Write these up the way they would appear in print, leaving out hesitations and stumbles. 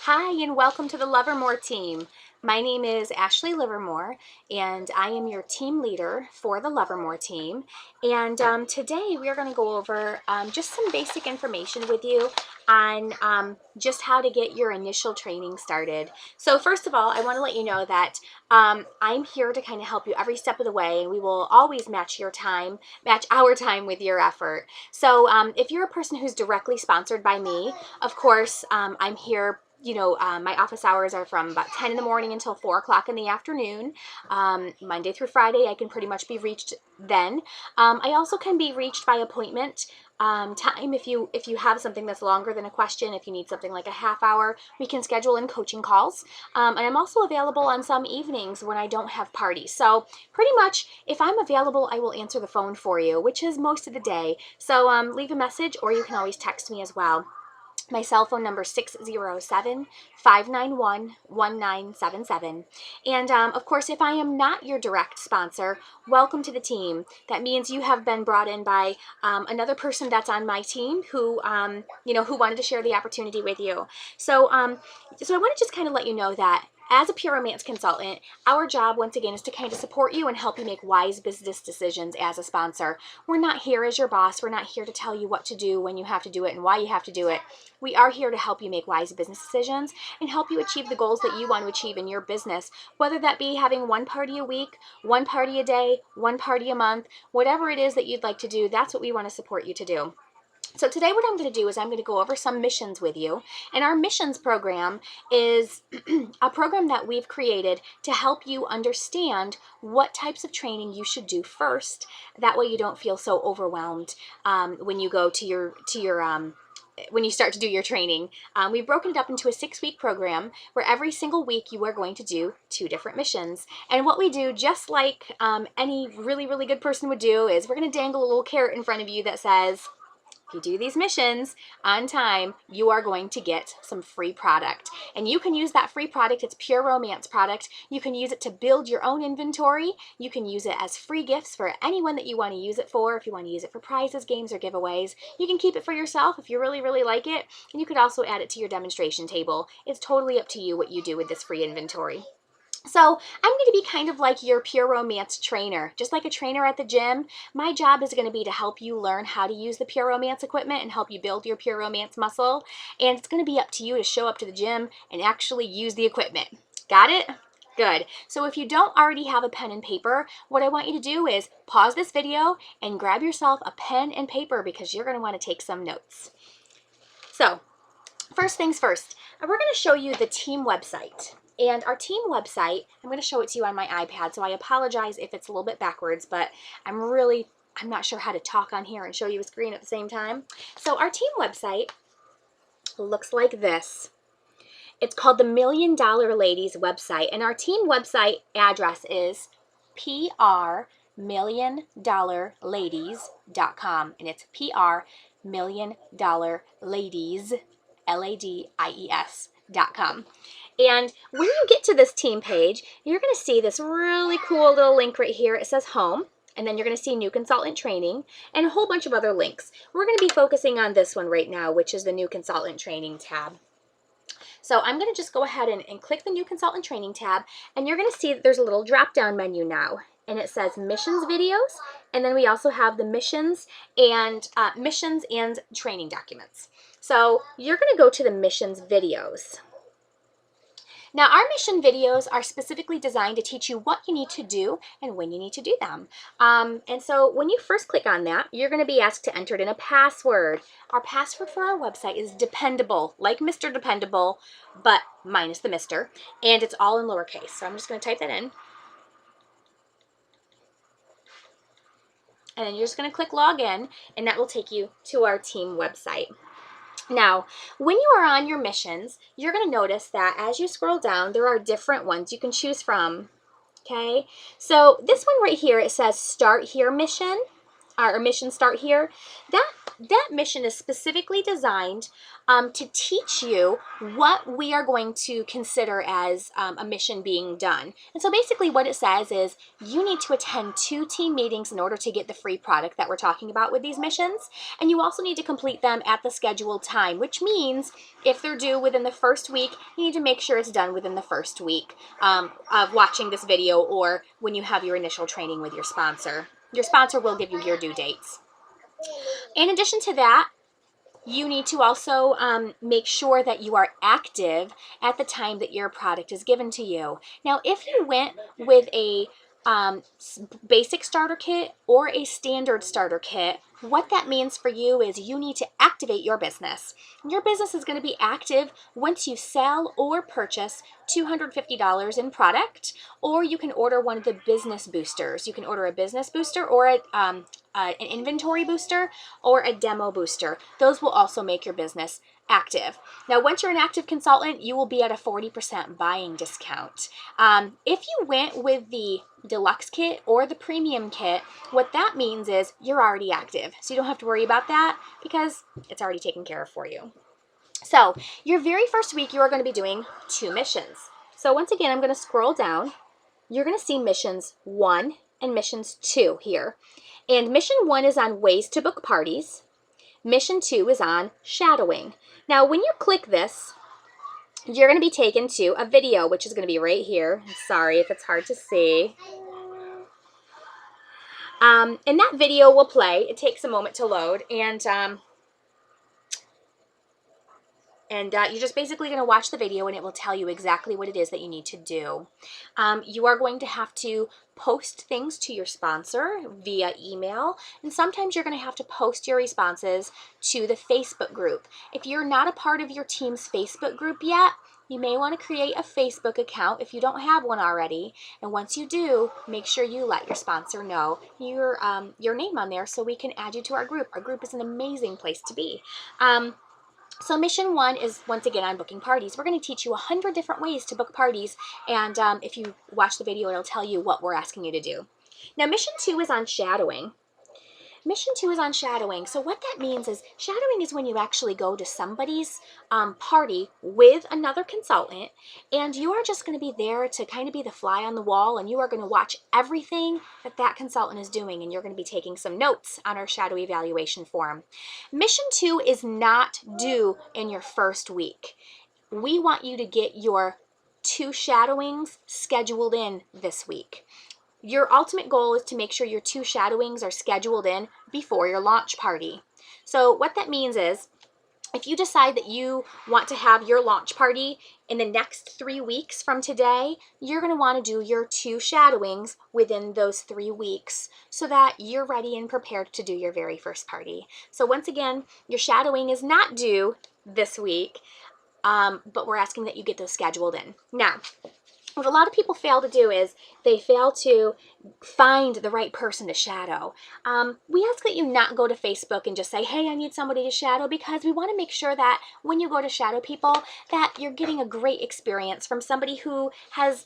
Hi, and welcome to the Lovermore Team. My name is Ashley Livermore, and I am your team leader for the Lovermore Team. And today we are going to go over just some basic information with you on just how to get your initial training started. So first of all, I want to let you know that I'm here to kind of help you every step of the way, and we will always match our time with your effort. So if you're a person who's directly sponsored by me, of course, I'm here. My office hours are from about 10 in the morning until 4 o'clock in the afternoon. Monday through Friday, I can pretty much be reached then. I also can be reached by appointment time if you have something that's longer than a question. If you need something like a half hour, we can schedule in coaching calls. And I'm also available on some evenings when I don't have parties. So pretty much, if I'm available, I will answer the phone for you, which is most of the day. So leave a message, or you can always text me as well. My cell phone number is 607-591-1977. And of course, if I am not your direct sponsor, welcome to the team. That means you have been brought in by another person that's on my team who, who wanted to share the opportunity with you. So I want to just kind of let you know that as a pure romance consultant, our job, once again, is to kind of support you and help you make wise business decisions as a sponsor. We're not here as your boss. We're not here to tell you what to do, when you have to do it, and why you have to do it. We are here to help you make wise business decisions and help you achieve the goals that you want to achieve in your business, whether that be having one party a week, one party a day, one party a month, whatever it is that you'd like to do, that's what we want to support you to do. So today what I'm going to do is I'm going to go over some missions with you. And our missions program is a program that we've created to help you understand what types of training you should do first. That way you don't feel so overwhelmed when you go to your when you start to do your training. We've broken it up into a 6-week program where every single week you are going to do 2 different missions. And what we do, just like any really, really good person would do, is we're going to dangle a little carrot in front of you that says, if you do these missions on time, you are going to get some free product. And you can use that free product. It's pure romance product. You can use it to build your own inventory. You can use it as free gifts for anyone that you want to use it for. If you want to use it for prizes, games, or giveaways, you can keep it for yourself if you really, really like it. And you could also add it to your demonstration table. It's totally up to you what you do with this free inventory. So I'm going to be kind of like your pure romance trainer. Just like a trainer at the gym, my job is going to be to help you learn how to use the pure romance equipment and help you build your pure romance muscle. And it's going to be up to you to show up to the gym and actually use the equipment. Got it? Good. So if you don't already have a pen and paper, what I want you to do is pause this video and grab yourself a pen and paper because you're going to want to take some notes. So first things first, we're going to show you the team website. And our team website, I'm going to show it to you on my iPad, so I apologize if it's a little bit backwards, but I'm not sure how to talk on here and show you a screen at the same time. So our team website looks like this. It's called the $1 Million Ladies website, and our team website address is prmilliondollarladies.com, and it's prmilliondollarladies, LADIES.com. And when you get to this team page, you're going to see this really cool little link right here. It says home, and then you're going to see new consultant training and a whole bunch of other links. We're going to be focusing on this one right now, which is the new consultant training tab. So I'm going to just go ahead and click the new consultant training tab, and you're going to see that there's a little drop down menu now, and it says missions videos, and then we also have the missions and training documents. So you're going to go to the missions videos. Now, our mission videos are specifically designed to teach you what you need to do and when you need to do them. And so when you first click on that, you're going to be asked to enter in a password. Our password for our website is dependable, like Mr. Dependable, but minus the Mr. And it's all in lowercase. So I'm just going to type that in. And then you're just going to click login, and that will take you to our team website. Now, when you are on your missions, you're going to notice that as you scroll down, there are different ones you can choose from. Okay, so this one right here, it says Start Here Mission, or Mission Start Here. That that mission is specifically designed to teach you what we are going to consider as a mission being done. And so basically what it says is you need to attend 2 team meetings in order to get the free product that we're talking about with these missions. And you also need to complete them at the scheduled time, which means if they're due within the first week, you need to make sure it's done within the first week of watching this video, or when you have your initial training with your sponsor. Your sponsor will give you your due dates. In addition to that, you need to also make sure that you are active at the time that your product is given to you. Now, if you went with a basic starter kit or a standard starter kit, what that means for you is you need to activate your business. Your business is going to be active once you sell or purchase $250 in product, or you can order one of the business boosters. You can order a business booster or an inventory booster or a demo booster. Those will also make your business active. Now, once you're an active consultant, you will be at a 40% buying discount. If you went with the deluxe kit or the premium kit, what that means is you're already active. So you don't have to worry about that because it's already taken care of for you. So your very first week, you are going to be doing 2 missions. So once again, I'm going to scroll down. You're going to see missions 1 and missions 2 here. And mission 1 is on ways to book parties. Mission 2 is on shadowing. Now, when you click this, you're going to be taken to a video, which is going to be right here. Sorry if it's hard to see. And that video will play. It takes a moment to load, and you're just basically going to watch the video, and it will tell you exactly what it is that you need to do. You are going to have to post things to your sponsor via email, and sometimes you're going to have to post your responses to the Facebook group. If you're not a part of your team's Facebook group yet, you may want to create a Facebook account if you don't have one already. And once you do, make sure you let your sponsor know your name on there so we can add you to our group. Our group is an amazing place to be. So mission 1 is, once again, on booking parties. We're going to teach you 100 different ways to book parties, and if you watch the video, it'll tell you what we're asking you to do. Now, mission 2 is on shadowing. Mission 2 is on shadowing. So what that means is shadowing is when you actually go to somebody's party with another consultant, and you are just going to be there to kind of be the fly on the wall, and you are going to watch everything that that consultant is doing, and you're going to be taking some notes on our shadow evaluation form. Mission 2 is not due in your first week. We want you to get your 2 shadowings scheduled in this week. Your ultimate goal is to make sure your 2 shadowings are scheduled in before your launch party. So what that means is, if you decide that you want to have your launch party in the next 3 weeks from today, you're going to want to do your 2 shadowings within those 3 weeks so that you're ready and prepared to do your very first party. So once again, your shadowing is not due this week, but we're asking that you get those scheduled in. Now, what a lot of people fail to do is they fail to find the right person to shadow. We ask that you not go to Facebook and just say, hey, I need somebody to shadow, because we want to make sure that when you go to shadow people, that you're getting a great experience from somebody who is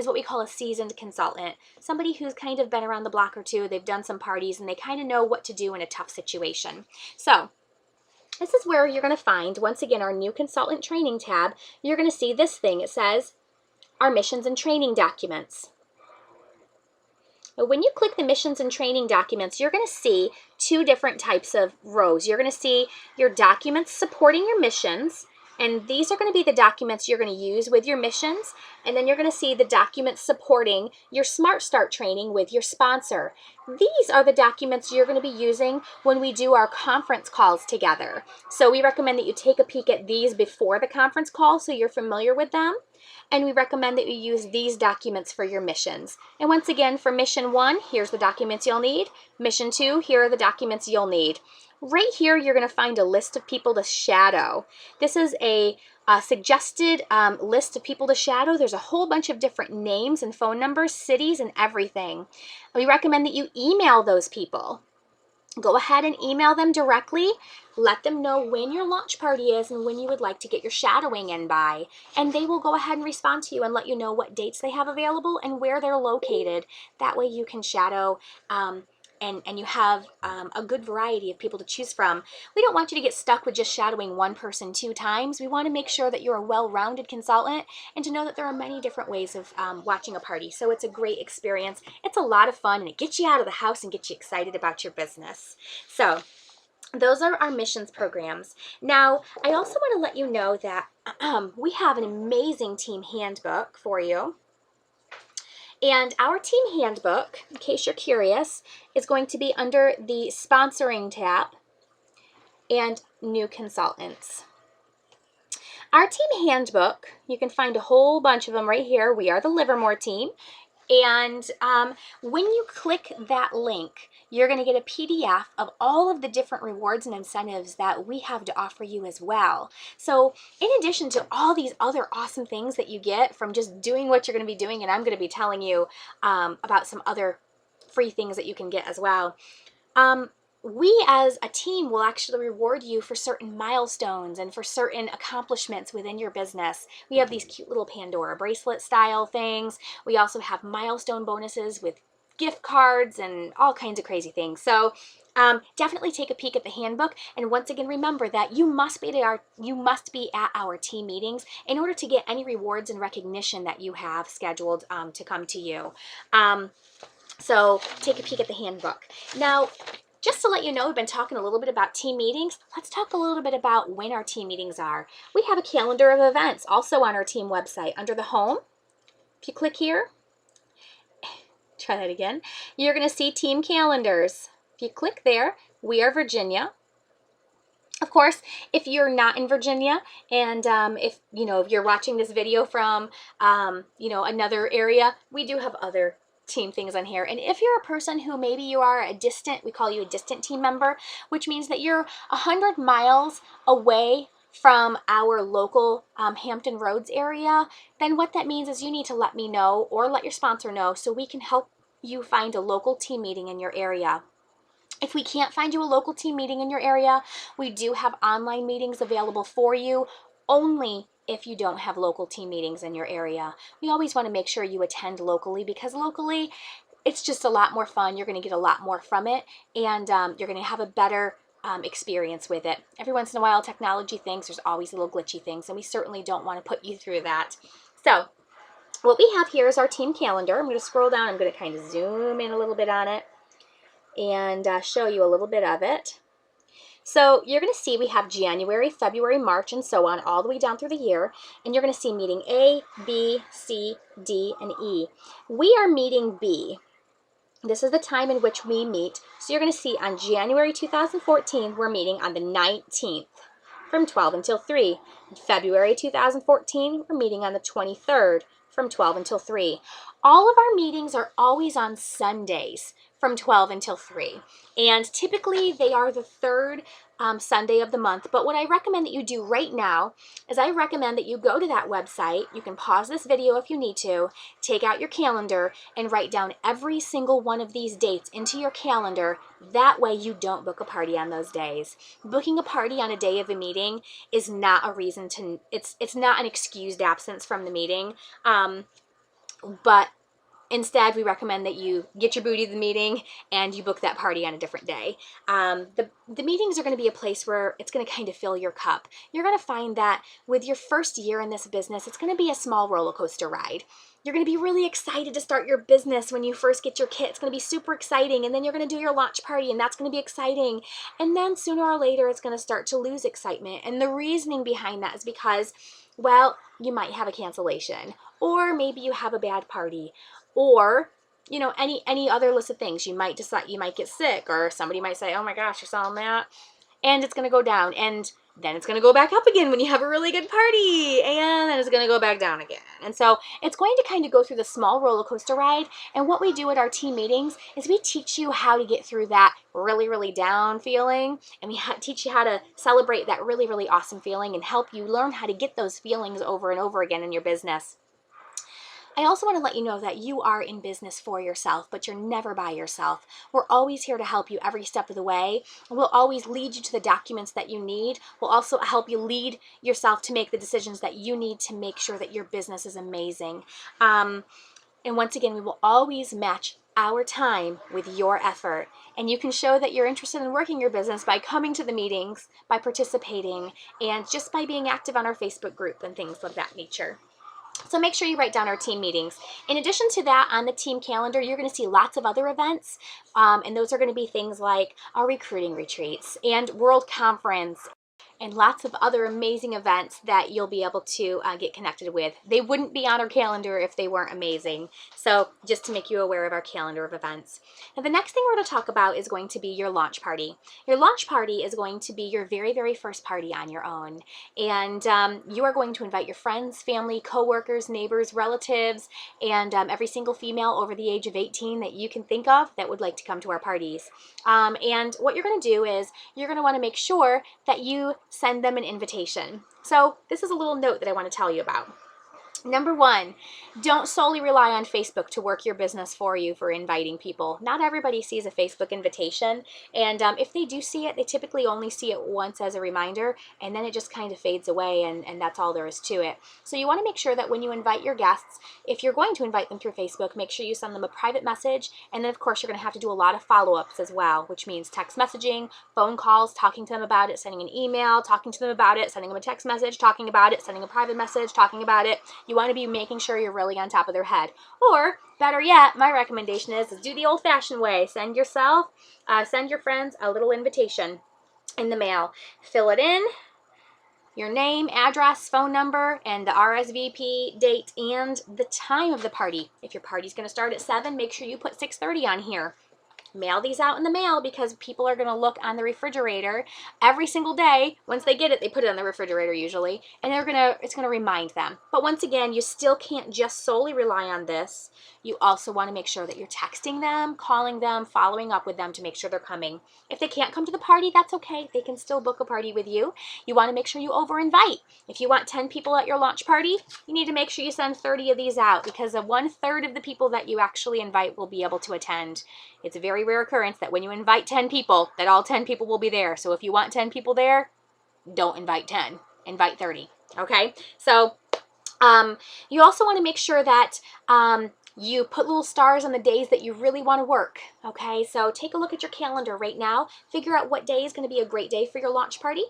what we call a seasoned consultant. Somebody who's kind of been around the block or two, they've done some parties, and they kind of know what to do in a tough situation. So this is where you're going to find, once again, our new consultant training tab. You're going to see this thing. It says, our missions and training documents. Now, when you click the missions and training documents, you're going to see 2 different types of rows. You're going to see your documents supporting your missions, and these are going to be the documents you're going to use with your missions, and then you're going to see the documents supporting your Smart Start training with your sponsor. These are the documents you're going to be using when we do our conference calls together. So we recommend that you take a peek at these before the conference call so you're familiar with them. And we recommend that you use these documents for your missions. And once again, for mission 1, here's the documents you'll need. Mission 2, here are the documents you'll need. Right here, you're going to find a list of people to shadow. This is a suggested list of people to shadow. There's a whole bunch of different names and phone numbers, cities, and everything. We recommend that you email those people. Go ahead and email them directly. Let them know when your launch party is and when you would like to get your shadowing in by. And they will go ahead and respond to you and let you know what dates they have available and where they're located. That way you can shadow and you have a good variety of people to choose from. We don't want you to get stuck with just shadowing one person 2 times. We want to make sure that you're a well-rounded consultant and to know that there are many different ways of watching a party. So it's a great experience. It's a lot of fun, and it gets you out of the house and gets you excited about your business. So those are our missions programs. Now, I also want to let you know that we have an amazing team handbook for you. And our team handbook, in case you're curious, is going to be under the sponsoring tab and new consultants. Our team handbook, you can find a whole bunch of them right here. We are the Livermore Team. And when you click that link, you're going to get a PDF of all of the different rewards and incentives that we have to offer you as well. So in addition to all these other awesome things that you get from just doing what you're going to be doing, and I'm going to be telling you about some other free things that you can get as well, we as a team will actually reward you for certain milestones and for certain accomplishments within your business. We have these cute little Pandora bracelet style things. We also have milestone bonuses with gift cards and all kinds of crazy things. So definitely take a peek at the handbook. And once again, remember that you must be at our team meetings in order to get any rewards and recognition that you have scheduled to come to you. So take a peek at the handbook. Now, just to let you know, we've been talking a little bit about team meetings. Let's talk a little bit about when our team meetings are. We have a calendar of events also on our team website under the home. If you click here, try that again, you're going to see team calendars. If you click there, we are Virginia. Of course, if you're not in Virginia and if you're watching this video from another area, we do have other team things on here. And if you're a person who maybe you are we call you a distant team member, which means that you're 100 miles away from our local Hampton Roads area, then what that means is you need to let me know or let your sponsor know so we can help you find a local team meeting in your area. If we can't find you a local team meeting in your area, we do have online meetings available for you only if you don't have local team meetings in your area. We always want to make sure you attend locally because locally it's just a lot more fun. You're going to get a lot more from it, and you're going to have a better experience with it. Every once in a while, technology thinks there's always little glitchy things, and we certainly don't want to put you through that. So what we have here is our team calendar. I'm going to scroll down. I'm going to kind of zoom in a little bit on it and show you a little bit of it. So you're going to see we have January, February, March, and so on all the way down through the year. And you're going to see meeting A, B, C, D, and E. We are meeting B. This is the time in which we meet. So you're going to see on January 2014, we're meeting on the 19th from 12 until 3. In February 2014, we're meeting on the 23rd from 12 until 3. All of our meetings are always on Sundays from 12 until 3. And typically they are the third Sunday of the month. But what I recommend that you do right now is I recommend that you go to that website. You can pause this video if you need to, take out your calendar and write down every single one of these dates into your calendar. That way you don't book a party on those days. Booking a party on a day of a meeting is not a reason to, it's not an excused absence from the meeting. But instead, we recommend that you get your booty to the meeting and you book that party on a different day. The meetings are going to be a place where it's going to kind of fill your cup. You're going to find that with your first year in this business, it's going to be a small roller coaster ride. You're going to be really excited to start your business when you first get your kit. It's going to be super exciting. And then you're going to do your launch party and that's going to be exciting. And then sooner or later, it's going to start to lose excitement. And the reasoning behind that is because, well, you might have a cancellation, or maybe you have a bad party, or any other list of things. You might decide you might get sick, or somebody might say, oh my gosh, you're selling that, and it's going to go down, and then it's going to go back up again when you have a really good party, and then it's going to go back down again. And so it's going to kind of go through the small roller coaster ride. And what we do at our team meetings is we teach you how to get through that really, really down feeling, and we teach you how to celebrate that really, really awesome feeling and help you learn how to get those feelings over and over again in your business. I also want to let you know that you are in business for yourself, but you're never by yourself. We're always here to help you every step of the way. We'll always lead you to the documents that you need. We'll also help you lead yourself to make the decisions that you need to make sure that your business is amazing. And once again, we will always match our time with your effort. And you can show that you're interested in working your business by coming to the meetings, by participating, and just by being active on our Facebook group and things of that nature. So make sure you write down our team meetings. In addition to that, on the team calendar, you're going to see lots of other events. And those are going to be things like our recruiting retreats and World Conference and lots of other amazing events that you'll be able to get connected with. They wouldn't be on our calendar if they weren't amazing. So just to make you aware of our calendar of events. Now the next thing we're going to talk about is going to be your launch party. Your launch party is going to be your very, very first party on your own. And you are going to invite your friends, family, coworkers, neighbors, relatives, and every single female over the age of 18 that you can think of that would like to come to our parties. And what you're going to do is you're going to want to make sure that you send them an invitation. So this is a little note that I want to tell you about. Number one, don't solely rely on Facebook to work your business for you for inviting people. Not everybody sees a Facebook invitation, and if they do see it, they typically only see it once as a reminder, and then it just kind of fades away, and that's all there is to it. So you want to make sure that when you invite your guests, if you're going to invite them through Facebook, make sure you send them a private message, and then of course you're going to have to do a lot of follow-ups as well, which means text messaging, phone calls, talking to them about it, sending an email, talking to them about it, sending them a text message, talking about it, sending a private message, talking about it. You want to be making sure you're really on top of their head. Or better yet, my recommendation is do the old-fashioned way. Send your friends a little invitation in the mail. Fill it in, your name, address, phone number, and the RSVP date and the time of the party. If your party's going to start at 7, make sure you put 6:30 on here. Mail these out in the mail because people are going to look on the refrigerator every single day. Once they get it, they put it on the refrigerator usually, and it's going to remind them. But once again, you still can't just solely rely on this. You also want to make sure that you're texting them, calling them, following up with them to make sure they're coming. If they can't come to the party, that's okay. They can still book a party with you. You want to make sure you over-invite. If you want 10 people at your launch party, you need to make sure you send 30 of these out because 1/3 of the people that you actually invite will be able to attend. It's a very rare occurrence that when you invite 10 people, that all 10 people will be there. So if you want 10 people there, don't invite 10, invite 30, okay? So you also want to make sure that you put little stars on the days that you really want to work, okay? So take a look at your calendar right now. Figure out what day is going to be a great day for your launch party.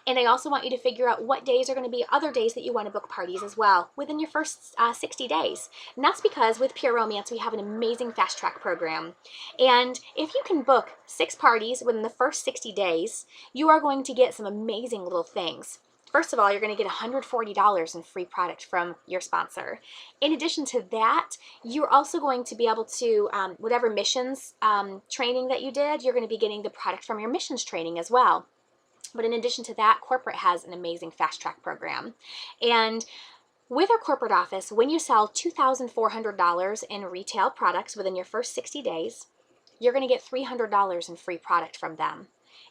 And I also want you to figure out what days are going to be other days that you want to book parties as well within your first 60 days. And that's because with Pure Romance, we have an amazing fast track program. And if you can book 6 parties within the first 60 days, you are going to get some amazing little things. First of all, you're going to get $140 in free product from your sponsor. In addition to that, you're also going to be able to, whatever missions training that you did, you're going to be getting the product from your missions training as well. But in addition to that, corporate has an amazing fast track program. And with our corporate office, when you sell $2,400 in retail products within your first 60 days, you're going to get $300 in free product from them.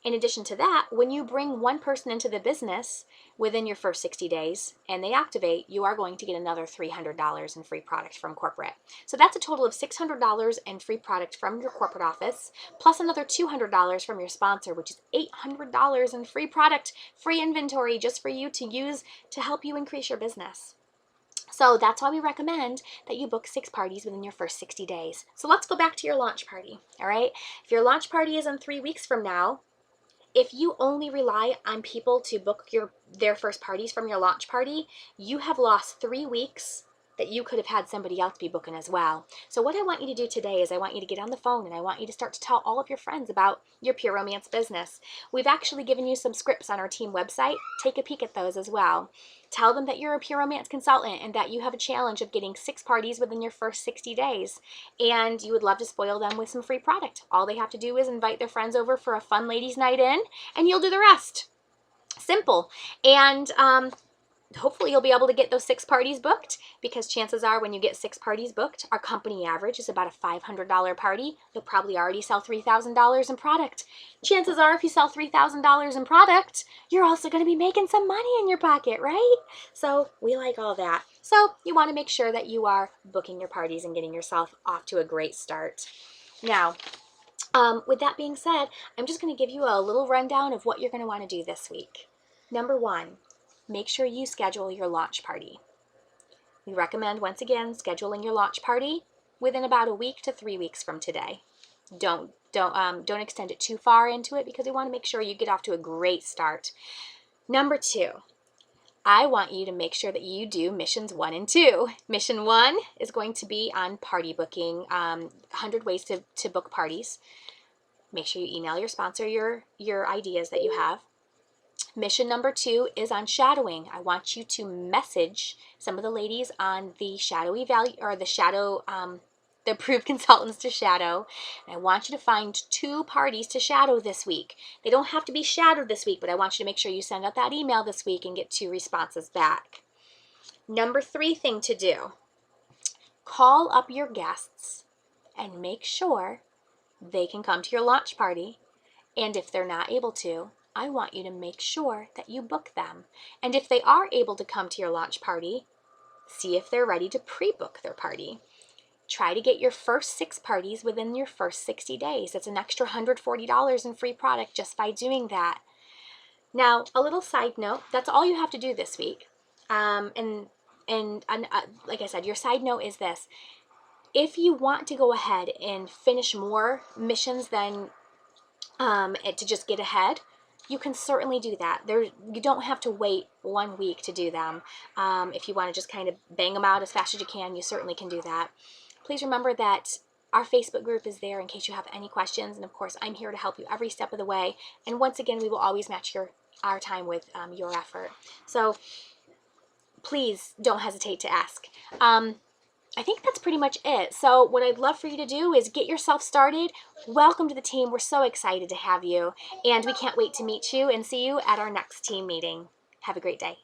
In addition to that, when you bring one person into the business within your first 60 days and they activate, you are going to get another $300 in free product from corporate. So that's a total of $600 in free product from your corporate office, plus another $200 from your sponsor, which is $800 in free product, free inventory just for you to use to help you increase your business. So that's why we recommend that you book 6 parties within your first 60 days. So let's go back to your launch party, all right? If your launch party is in 3 weeks from now, if you only rely on people to book their first parties from your launch party, you have lost 3 weeks that you could have had somebody else be booking as well. So what I want you to do today is I want you to get on the phone and I want you to start to tell all of your friends about your Pure Romance business. We've actually given you some scripts on our team website. Take a peek at those as well. Tell them that you're a Pure Romance consultant and that you have a challenge of getting 6 parties within your first 60 days. And you would love to spoil them with some free product. All they have to do is invite their friends over for a fun ladies' night in and you'll do the rest. Simple. And hopefully you'll be able to get those 6 parties booked because chances are when you get 6 parties booked, our company average is about a $500 party. You'll probably already sell $3,000 in product. Chances are if you sell $3,000 in product, you're also going to be making some money in your pocket, right? So we like all that. So you want to make sure that you are booking your parties and getting yourself off to a great start. Now, with that being said, I'm just going to give you a little rundown of what you're going to want to do this week. Number 1, make sure you schedule your launch party. We recommend, once again, scheduling your launch party within about a week to 3 weeks from today. Don't extend it too far into it because we want to make sure you get off to a great start. Number 2, I want you to make sure that you do missions 1 and 2. Mission 1 is going to be on party booking, 100 ways to book parties. Make sure you email your sponsor your ideas that you have. Mission number 2 is on shadowing. I want you to message some of the ladies on the shadowy value or the shadow, the approved consultants to shadow. And I want you to find 2 parties to shadow this week. They don't have to be shadowed this week, but I want you to make sure you send out that email this week and get 2 responses back. Number 3 thing to do, call up your guests and make sure they can come to your launch party. And if they're not able to, I want you to make sure that you book them. And if they are able to come to your launch party, see if they're ready to pre-book their party. Try to get your first 6 parties within your first 60 days. That's an extra $140 in free product just by doing that. Now, a little side note, that's all you have to do this week. And like I said, your side note is this. If you want to go ahead and finish more missions than to just get ahead, you can certainly do that. You don't have to wait 1 week to do them. If you want to just kind of bang them out as fast as you can, you certainly can do that. Please remember that our Facebook group is there in case you have any questions. And of course, I'm here to help you every step of the way. And once again, we will always match our time with your effort. So please don't hesitate to ask. I think that's pretty much it. So what I'd love for you to do is get yourself started. Welcome to the team. We're so excited to have you. And we can't wait to meet you and see you at our next team meeting. Have a great day.